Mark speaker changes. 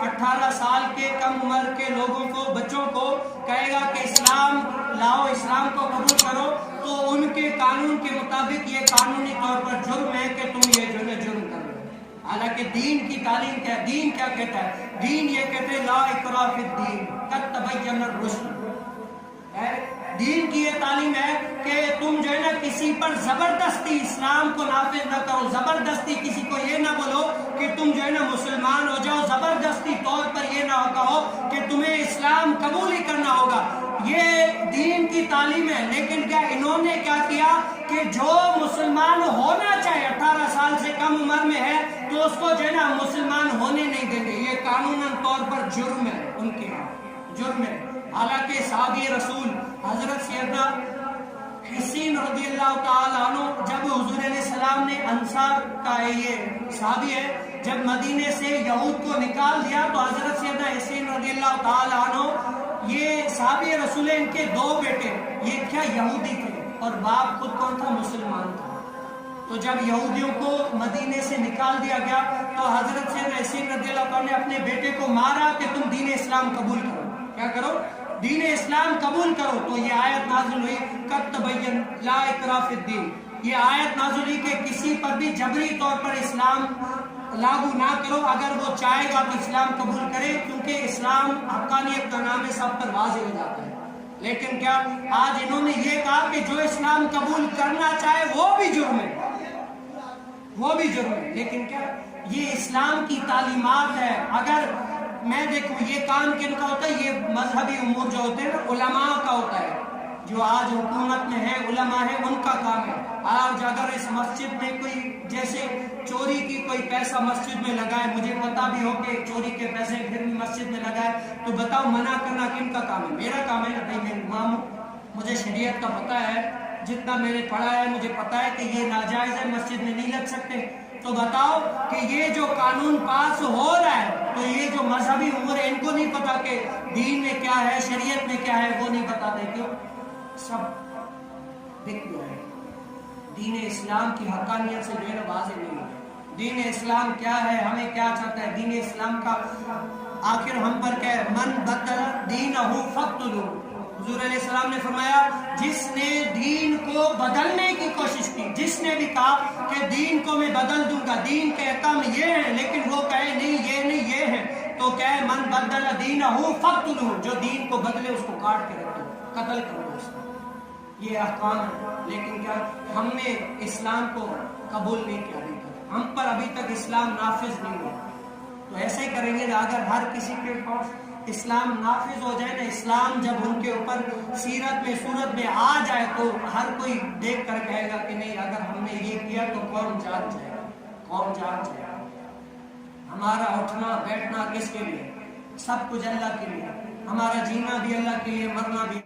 Speaker 1: 18 سال کے کم عمر کے لوگوں کو، بچوں کو کہے گا کہ اسلام لاؤ، اسلام کو قبول کرو، تو ان کے قانون کے مطابق یہ قانونی طور پر جرم ہے کہ تم یہ جو ہے جرم کر رہے ہو۔ حالانکہ دین کی تعلیم کیا ہے؟ دین کیا کہتا ہے؟ دین یہ کہتے ہیں لا اکراہ فی الدین قد تبین الرشد۔ دین کی یہ تعلیم ہے کہ تم جو ہے نا کسی پر زبردستی اسلام کو نافذ نہ کرو، زبردستی کسی کو یہ نہ بولو کہ تم جو ہے نا مسلمان ہو جاؤ، زبردستی طور پر یہ نہ کہو کہ تمہیں اسلام قبول ہی کرنا ہوگا۔ یہ دین کی تعلیم ہے، لیکن کیا انہوں نے کیا کیا کہ جو مسلمان ہونا چاہے 18 سال سے کم عمر میں ہے تو اس کو جو ہے نا مسلمان ہونے نہیں دیں گے۔ یہ قانوناً طور پر جرم ہے، ان کے ہاں جرم ہے۔ حالانکہ صحابی رسول حضرت سیدنا حسین رضی اللہ تعالیٰ عنہ، جب حضور علیہ السلام نے انصار کا یہ صحابی ہے، جب مدینے سے یہود کو نکال دیا تو حضرت سیدنا حسین رضی اللہ تعالیٰ عنہ، یہ صحابی رسول ان کے 2 بیٹے، یہ کیا یہودی تھے اور باپ خود کون تھا؟ مسلمان تھا۔ تو جب یہودیوں کو مدینے سے نکال دیا گیا تو حضرت سیدنا حسین رضی اللہ تعالیٰ نے اپنے بیٹے کو مارا کہ تم دین اسلام قبول کرو۔ کیا کرو؟ دین اسلام قبول کرو۔ تو یہ آیت نازل ہوئی قد تبین لا اکراہ فی الدین۔ یہ آیت نازل ہوئی کہ کسی پر بھی جبری طور پر اسلام لاگو نہ کرو، اگر وہ چاہے گا تو اسلام قبول کرے، کیونکہ اسلام حقانیت کا نام ہے، سب پر واضح ہو جاتا ہے۔ لیکن کیا آج انہوں نے یہ کہا کہ جو اسلام قبول کرنا چاہے وہ بھی جرم ہے، وہ بھی جرم ہے۔ لیکن کیا یہ اسلام کی تعلیمات ہے؟ اگر میں دیکھوں یہ کام کن کا ہوتا ہے؟ یہ مذہبی امور جو ہوتے ہیں نا، علماء کا ہوتا ہے، جو آج حکومت میں ہے، علماء ہے، ان کا کام ہے۔ آج اگر اس مسجد میں کوئی جیسے چوری کی کوئی پیسہ مسجد میں لگائے، مجھے پتا بھی ہو کہ چوری کے پیسے پھر بھی مسجد میں لگائے، تو بتاؤ منع کرنا کن کا کام ہے؟ میرا کام ہے نا بھائی، میں امام ہوں، مجھے شریعت کا پتہ ہے، جتنا میں نے پڑھا ہے مجھے پتا ہے کہ یہ ناجائز ہے، مسجد میں نہیں لگ سکتے۔ تو بتاؤ کہ یہ جو قانون پاس ہو رہا ہے، تو یہ جو مذہبی امور ہے ان کو نہیں پتا کہ دین میں کیا ہے، شریعت میں کیا ہے، وہ نہیں بتاتے۔ کیوں؟ سب دکھ گیا ہے۔ دین اسلام کی حقانیت سے جو ہے واضح نہیں ہے۔ دین اسلام کیا ہے، ہمیں کیا چاہتا ہے؟ دین اسلام کا آخر ہم پر کیا ہے؟ من بدل دینہ فاقتلوہ۔ حضور علیہ السلام نے فرمایا جس نے دین کو بدلنے کی کوشش کی، جس نے بھی کہا کہ دین کو میں بدل دوں گا، دین کے احکام یہ ہیں، لیکن وہ کہے نہیں یہ نہیں یہ ہے، تو کہے من بدل دینہ فاقتلوہ، جو دین کو بدلے اس کو کاٹ کے رکھو، قتل کرو اس کو۔ یہ احکام ہے، لیکن کیا ہم نے اسلام کو قبول نہیں کیا؟ ہم پر ابھی تک اسلام نافذ نہیں ہوا۔ تو ایسا ہی کریں گے اگر ہر کسی کے پاس اسلام نافذ ہو جائے نا، اسلام جب ان کے اوپر سیرت میں صورت میں آ جائے تو ہر کوئی دیکھ کر کہے گا کہ نہیں، اگر ہم نے یہ کیا تو کون جان جائے گا، کون جان جائے گا۔ ہمارا اٹھنا بیٹھنا کس کے لیے؟ سب کچھ اللہ کے لیے۔ ہمارا جینا بھی اللہ کے لیے، مرنا بھی۔